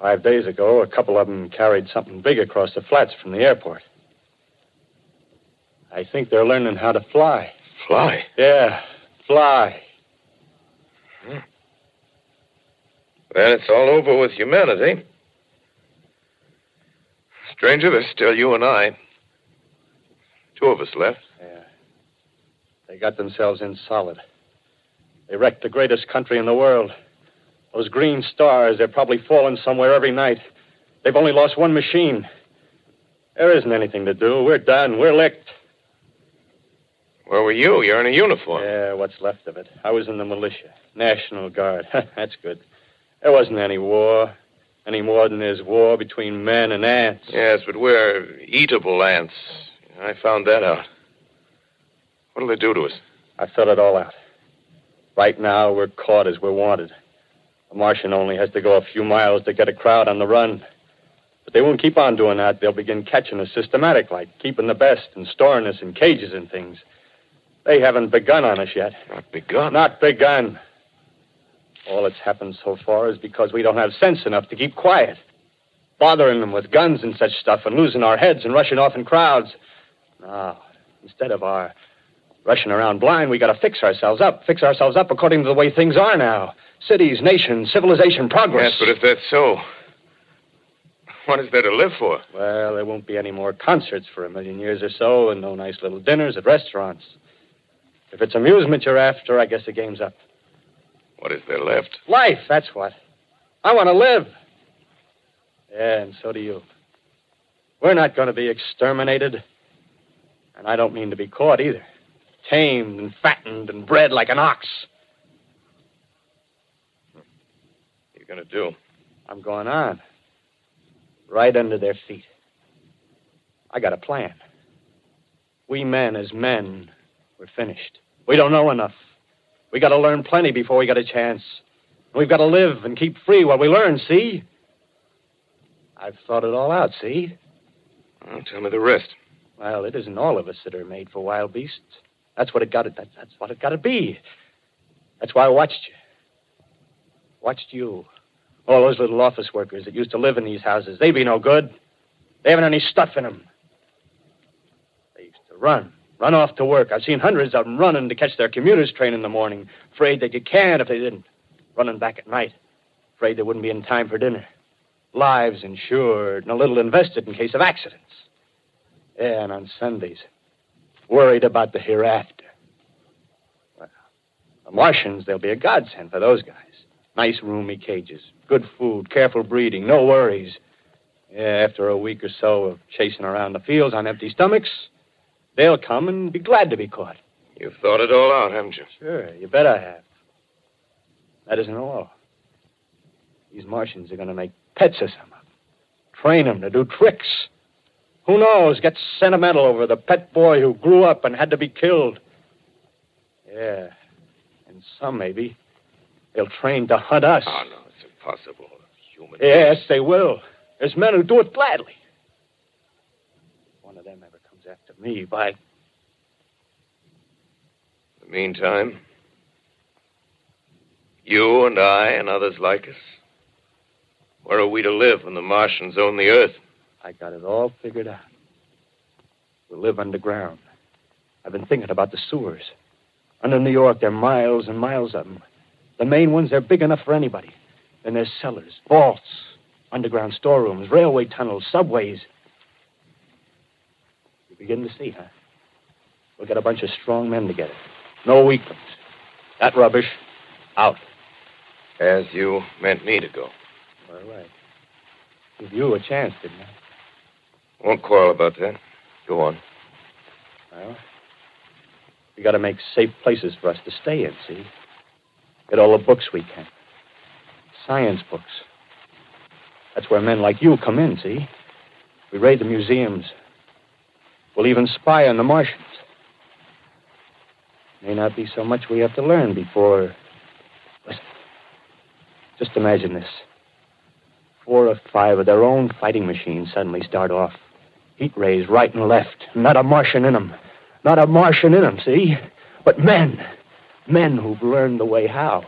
5 days ago, a couple of them carried something big across the flats from the airport. I think they're learning how to fly. Fly? Yeah, fly. Then it's all over with humanity. Stranger, there's still you and I. 2 of us left. Yeah. They got themselves in solid. They wrecked the greatest country in the world. Those green stars, they're probably falling somewhere every night. They've only lost one machine. There isn't anything to do. We're done. We're licked. Where were you? You're in a uniform. Yeah, what's left of it. I was in the militia. National Guard. That's good. There wasn't any war. Any more than there's war between men and ants. Yes, but we're eatable ants. I found that out. What'll they do to us? I thought it all out. Right now, we're caught as we're wanted. A Martian only has to go a few miles to get a crowd on the run. But they won't keep on doing that. They'll begin catching us systematic, like keeping the best and storing us in cages and things. They haven't begun on us yet. Not begun? Not begun. All that's happened so far is because we don't have sense enough to keep quiet. Bothering them with guns and such stuff and losing our heads and rushing off in crowds. No, instead of our rushing around blind, we got to fix ourselves up according to the way things are now. Cities, nations, civilization, progress. Yes, but if that's so, what is there to live for? Well, there won't be any more concerts for 1,000,000 years or so, and no nice little dinners at restaurants. If it's amusement you're after, I guess the game's up. What is there left? Life, that's what. I want to live. Yeah, and so do you. We're not going to be exterminated. And I don't mean to be caught either. Tamed and fattened and bred like an ox. What are you going to do? I'm going on. Right under their feet. I got a plan. We men as men, we're finished. We don't know enough. We got to learn plenty before we get a chance. We've got to live and keep free while we learn, see? I've thought it all out, see? Well, tell me the rest. Well, it isn't all of us that are made for wild beasts. That's what it got to. That's what it got to be. That's why I watched you. Watched you. All those little office workers that used to live in these houses. They be no good. They haven't any stuff in them. They used to run off to work. I've seen hundreds of them running to catch their commuter's train in the morning, afraid they'd get canned if they didn't. Running back at night, afraid they wouldn't be in time for dinner. Lives insured and a little invested in case of accidents. Yeah, and on Sundays, worried about the hereafter. Well, the Martians, they'll be a godsend for those guys. Nice, roomy cages, good food, careful breeding, no worries. Yeah, after a week or so of chasing around the fields on empty stomachs, they'll come and be glad to be caught. You've thought it all out, haven't you? Sure, you bet I have. That isn't all. These Martians are going to make pets of some of them. Train them to do tricks. Who knows, get sentimental over the pet boy who grew up and had to be killed. Yeah, and some, maybe, they'll train to hunt us. Oh, no, it's impossible. Yes, they will. There's men who do it gladly. If one of them ever comes after me, by... In the meantime, you and I and others like us, where are we to live when the Martians own the Earth? I got it all figured out. We'll live underground. I've been thinking about the sewers. Under New York, there are miles and miles of them. The main ones, they're big enough for anybody. Then there's cellars, vaults, underground storerooms, railway tunnels, subways. You begin to see, huh? We'll get a bunch of strong men together. No weaklings. That rubbish, out. As you meant me to go. All right. Give you a chance, didn't I? Won't quarrel about that. Go on. Well, we got to make safe places for us to stay in, see? Get all the books we can. Science books. That's where men like you come in, see? We raid the museums. We'll even spy on the Martians. May not be so much we have to learn before... Listen. Just imagine this. 4 or 5 of their own fighting machines suddenly start off. Heat rays right and left. Not a Martian in them. Not a Martian in them, see? But men. Men who've learned the way how.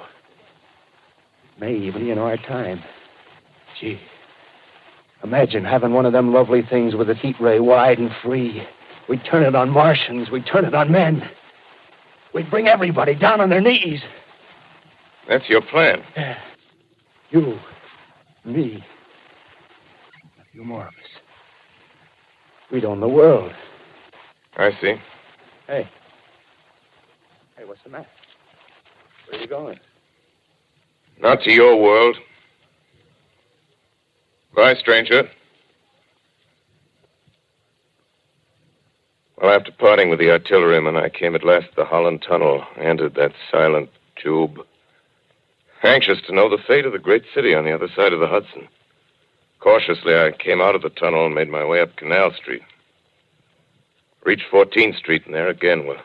May even be in our time. Gee. Imagine having one of them lovely things with its heat ray wide and free. We'd turn it on Martians. We'd turn it on men. We'd bring everybody down on their knees. That's your plan. Yeah. You. Me. A few more of us. We'd own the world. I see. Hey. Hey, what's the matter? Where are you going? Not to your world. Bye, stranger. Well, after parting with the artilleryman, I came at last to the Holland Tunnel, entered that silent tube, anxious to know the fate of the great city on the other side of the Hudson. Cautiously, I came out of the tunnel and made my way up Canal Street. Reached 14th Street, and there again were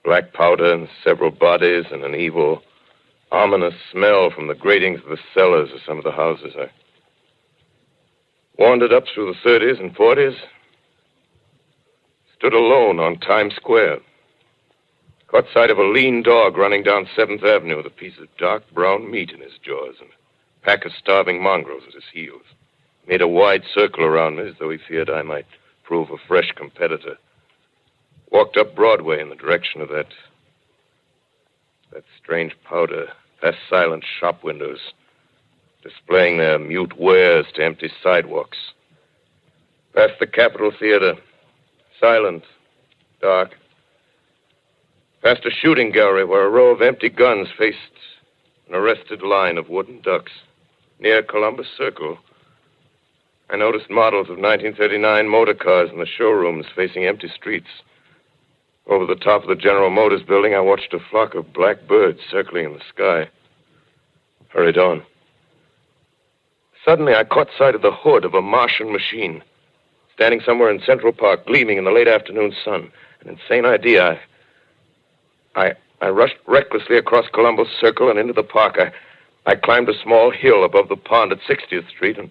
black powder and several bodies and an evil, ominous smell from the gratings of the cellars of some of the houses. I wandered up through the 30s and 40s, stood alone on Times Square, caught sight of a lean dog running down 7th Avenue with a piece of dark brown meat in his jaws and a pack of starving mongrels at his heels. Made a wide circle around me as though he feared I might prove a fresh competitor. Walked up Broadway in the direction of that strange powder, past silent shop windows, displaying their mute wares to empty sidewalks. Past the Capitol Theater, silent, dark. Past a shooting gallery where a row of empty guns faced an arrested line of wooden ducks. Near Columbus Circle, I noticed models of 1939 motor cars in the showrooms facing empty streets. Over the top of the General Motors building, I watched a flock of black birds circling in the sky. Hurried on. Suddenly, I caught sight of the hood of a Martian machine, standing somewhere in Central Park, gleaming in the late afternoon sun. An insane idea. I rushed recklessly across Columbus Circle and into the park. I climbed a small hill above the pond at 60th Street, and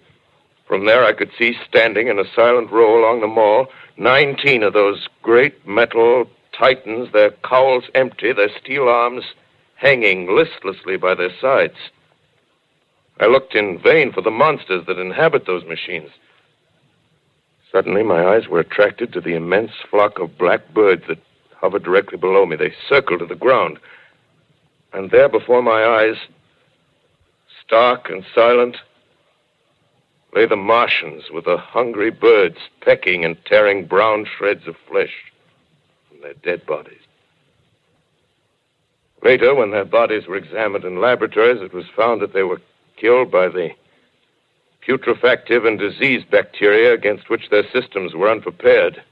from there I could see standing in a silent row along the mall 19 of those great metal titans, their cowls empty, their steel arms hanging listlessly by their sides. I looked in vain for the monsters that inhabit those machines. Suddenly, my eyes were attracted to the immense flock of black birds that hovered directly below me. They circled to the ground. And there before my eyes, stark and silent, lay the Martians with the hungry birds pecking and tearing brown shreds of flesh from their dead bodies. Later, when their bodies were examined in laboratories, it was found that they were killed by the putrefactive and disease bacteria against which their systems were unprepared.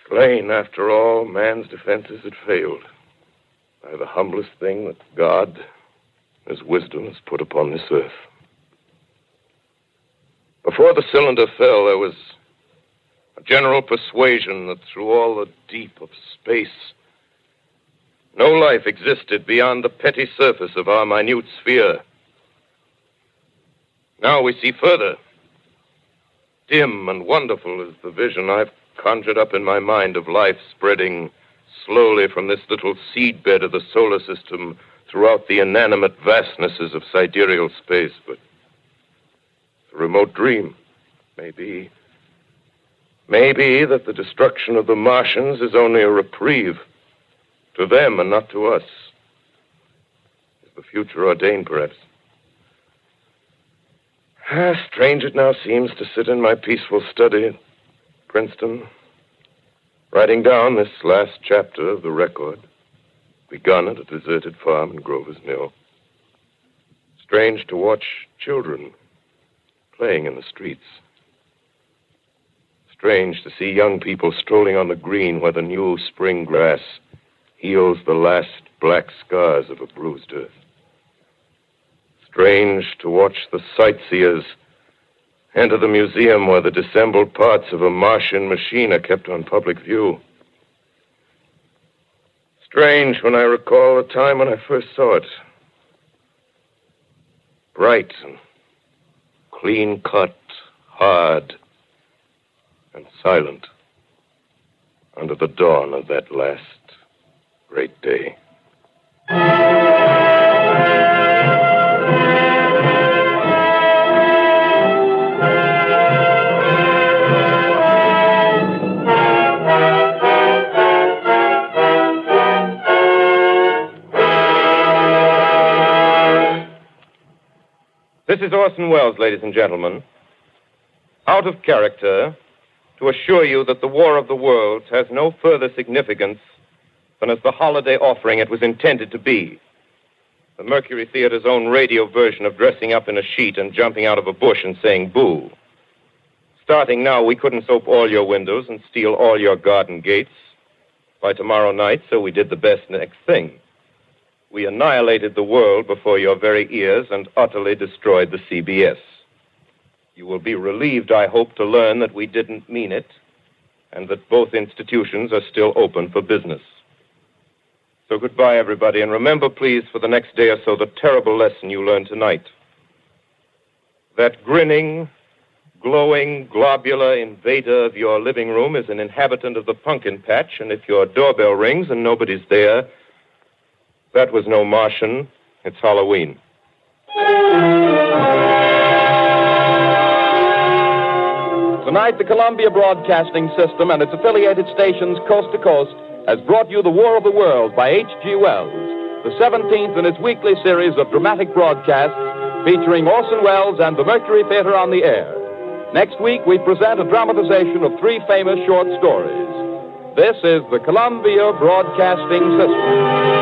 Slain, after all, man's defenses had failed by the humblest thing that God, His wisdom, has put upon this earth. Before the cylinder fell, there was a general persuasion that through all the deep of space, no life existed beyond the petty surface of our minute sphere. Now we see further. Dim and wonderful is the vision I've conjured up in my mind of life spreading slowly from this little seedbed of the solar system throughout the inanimate vastnesses of sidereal space. But it's a remote dream. Maybe that the destruction of the Martians is only a reprieve to them and not to us. Is the future ordained, perhaps? Strange it now seems to sit in my peaceful study at Princeton, writing down this last chapter of the record, begun at a deserted farm in Grover's Mill. Strange to watch children playing in the streets. Strange to see young people strolling on the green where the new spring grass heals the last black scars of a bruised earth. Strange to watch the sightseers enter the museum where the dissembled parts of a Martian machine are kept on public view. Strange when I recall the time when I first saw it. Bright and clean-cut, hard and silent under the dawn of that last great day. This is Orson Welles, ladies and gentlemen, out of character, to assure you that the War of the Worlds has no further significance than as the holiday offering it was intended to be. The Mercury Theater's own radio version of dressing up in a sheet and jumping out of a bush and saying boo. Starting now, we couldn't soap all your windows and steal all your garden gates by tomorrow night, so we did the best next thing. We annihilated the world before your very ears and utterly destroyed the CBS. You will be relieved, I hope, to learn that we didn't mean it and that both institutions are still open for business. So goodbye, everybody, and remember, please, for the next day or so, the terrible lesson you learned tonight. That grinning, glowing, globular invader of your living room is an inhabitant of the pumpkin patch, and if your doorbell rings and nobody's there, that was no Martian. It's Halloween. Tonight, the Columbia Broadcasting System and its affiliated stations coast to coast has brought you The War of the Worlds by H.G. Wells, the 17th in its weekly series of dramatic broadcasts featuring Orson Welles and the Mercury Theater on the air. Next week, we present a dramatization of 3 famous short stories. This is the Columbia Broadcasting System.